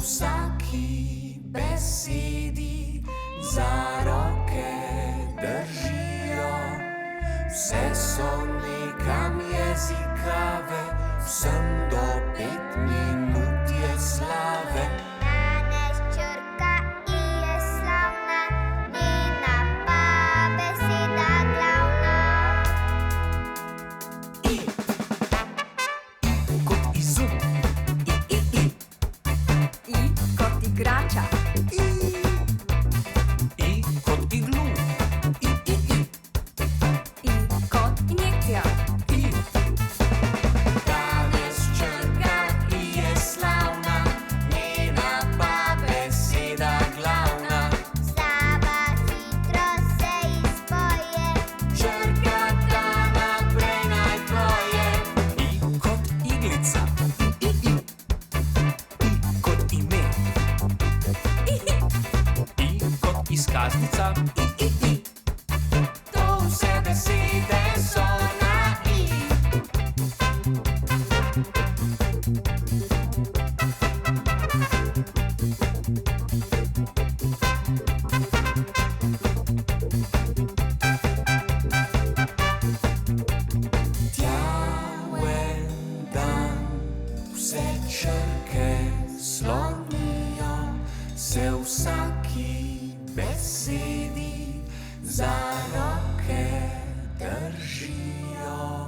vsaki besedi za roke držijo. Vse so nekam jezikave, vsem do 5 minut je slave. Danes črka I je slavna, njena pa beseda glavna. I kot izum, I kot igrača, I kot iglu, I kot injekcija, Danes črka I je slavna, njena pa beseda glavna. Slava hitro se izpoje, Črka ta naprej naj poje. I kot iglica, I kot ime, I kot izkaznica, I to vse besede so na I. Tjaven dan vse črke slonijo, se vsaki besedi za roke držijo.